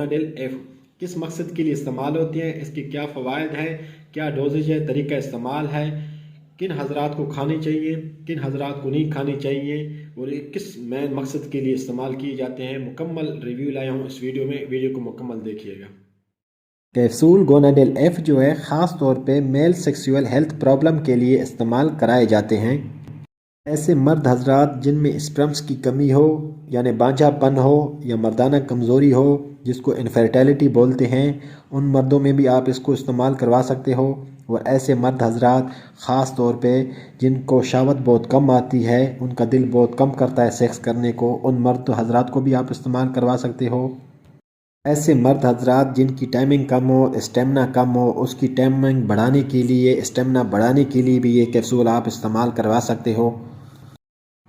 गोनाडेल F किस मकसद के लिए इस्तेमाल होती हैं, इसके क्या फ़वाइद हैं, क्या डोजेज है, तरीका इस्तेमाल है, किन हजरात को खानी चाहिए, किन हजरात को नहीं खानी चाहिए और ये किस मेन मकसद के लिए इस्तेमाल किए जाते हैं, मुकम्मल रिव्यू लाया हूँ इस वीडियो में। वीडियो को मुकम्मल देखिएगा। कैप्सूल गोनाडेल एफ जो है ख़ास तौर पे मेल सेक्सुअल हेल्थ प्रॉब्लम के लिए इस्तेमाल कराए जाते हैं। ऐसे मर्द हजरात जिनमें स्पर्म्स की कमी हो यानी बांझापन हो या मर्दाना कमज़ोरी हो जिसको इनफर्टिलिटी बोलते हैं, उन मर्दों में भी आप इसको इस्तेमाल करवा सकते हो। और ऐसे मर्द हजरात ख़ास तौर पे जिनको शहावत बहुत कम आती है, उनका दिल बहुत कम करता है सेक्स करने को, उन मर्द हजरात को भी आप इस्तेमाल करवा सकते हो। ऐसे मर्द हजरात जिनकी टाइमिंग कम हो, स्टेमिना कम हो, उसकी टाइमिंग बढ़ाने के लिए, स्टेमिना बढ़ाने के लिए भी ये कैप्सूल आप इस्तेमाल करवा सकते हो।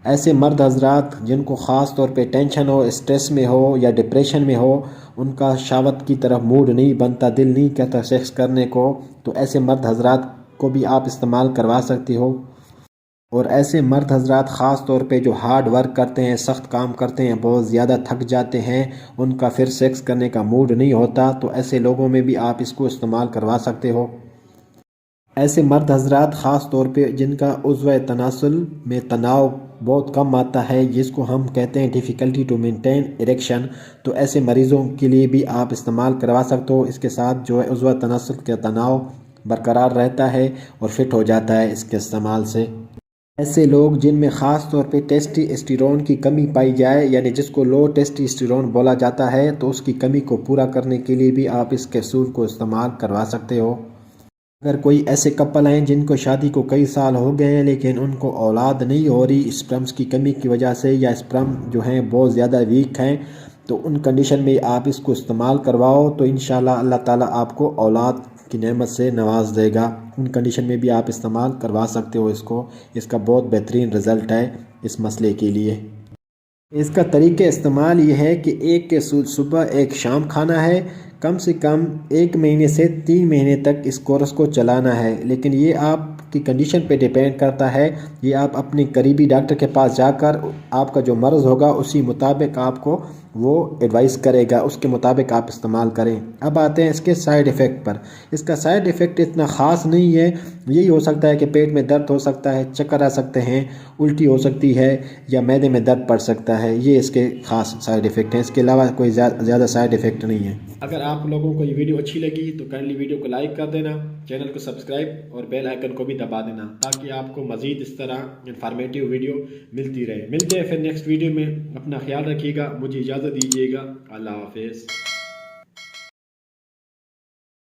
ऐसे मर्द हजरात जिनको ख़ास तौर पे टेंशन हो, स्ट्रेस में हो या डिप्रेशन में हो, उनका शहावत की तरफ मूड नहीं बनता, दिल नहीं कहता सेक्स करने को, तो ऐसे मर्द हजरात को भी आप इस्तेमाल करवा सकते हो। और ऐसे मर्द हजरात ख़ास तौर पे जो हार्ड वर्क करते हैं, सख्त काम करते हैं, बहुत ज़्यादा थक जाते हैं, उनका फिर सेक्स करने का मूड नहीं होता, तो ऐसे लोगों में भी आप इसको इस्तेमाल करवा सकते हो। ऐसे मर्द हजरात ख़ास तौर पे जिनका उज़्व तनासुल में तनाव बहुत कम आता है, जिसको हम कहते हैं डिफ़िकल्टी टू मेंटेन इरेक्शन, तो ऐसे मरीज़ों के लिए भी आप इस्तेमाल करवा सकते हो। इसके साथ जो है उज़्व तनासुल का तनाव बरकरार रहता है और फिट हो जाता है इसके इस्तेमाल से। ऐसे लोग जिनमें ख़ास तौर पे टेस्टोस्टेरोन की कमी पाई जाए, यानी जिसको लो टेस्टोस्टेरोन बोला जाता है, तो उसकी कमी को पूरा करने के लिए भी आप इस कैप्सूल को इस्तेमाल करवा सकते हो। अगर कोई ऐसे कपल हैं जिनको शादी को कई साल हो गए हैं लेकिन उनको औलाद नहीं हो रही स्पर्म्स की कमी की वजह से, या स्पर्म जो हैं बहुत ज़्यादा वीक हैं, तो उन कंडीशन में आप इसको इस्तेमाल करवाओ तो इंशाल्लाह अल्लाह ताला आपको औलाद की नेमत से नवाज देगा। उन कंडीशन में भी आप इस्तेमाल करवा सकते हो इसको। इसका बहुत बेहतरीन रिज़ल्ट है इस मसले के लिए। इसका तरीक़ा इस्तेमाल ये है कि एक के सुबह एक शाम खाना है, कम से कम 1 महीने से 3 महीने तक इस कोर्स को चलाना है। लेकिन ये आपकी कंडीशन पे डिपेंड करता है, ये आप अपने करीबी डॉक्टर के पास जाकर आपका जो मर्ज़ होगा उसी मुताबिक आपको वो एडवाइस करेगा, उसके मुताबिक आप इस्तेमाल करें। अब आते हैं इसके साइड इफ़ेक्ट पर। इसका साइड इफ़ेक्ट इतना ख़ास नहीं है, यही हो सकता है कि पेट में दर्द हो सकता है, चक्कर आ सकते हैं, उल्टी हो सकती है या मैदे में दर्द पड़ सकता है, ये इसके ख़ास साइड इफ़ेक्ट हैं। इसके अलावा कोई ज़्यादा साइड इफ़ेक्ट नहीं है। अगर आप लोगों को ये वीडियो अच्छी लगी तो काइंडली वीडियो को लाइक कर देना, चैनल को सब्सक्राइब और बेल आइकन को भी दबा देना, ताकि आपको मज़ीद इस तरह इन्फॉर्मेटिव वीडियो मिलती रहे। मिलते हैं फिर नेक्स्ट वीडियो में। अपना ख्याल रखिएगा, मुझे इजाज़त दीजिएगा। अल्लाह हाफ़िज़।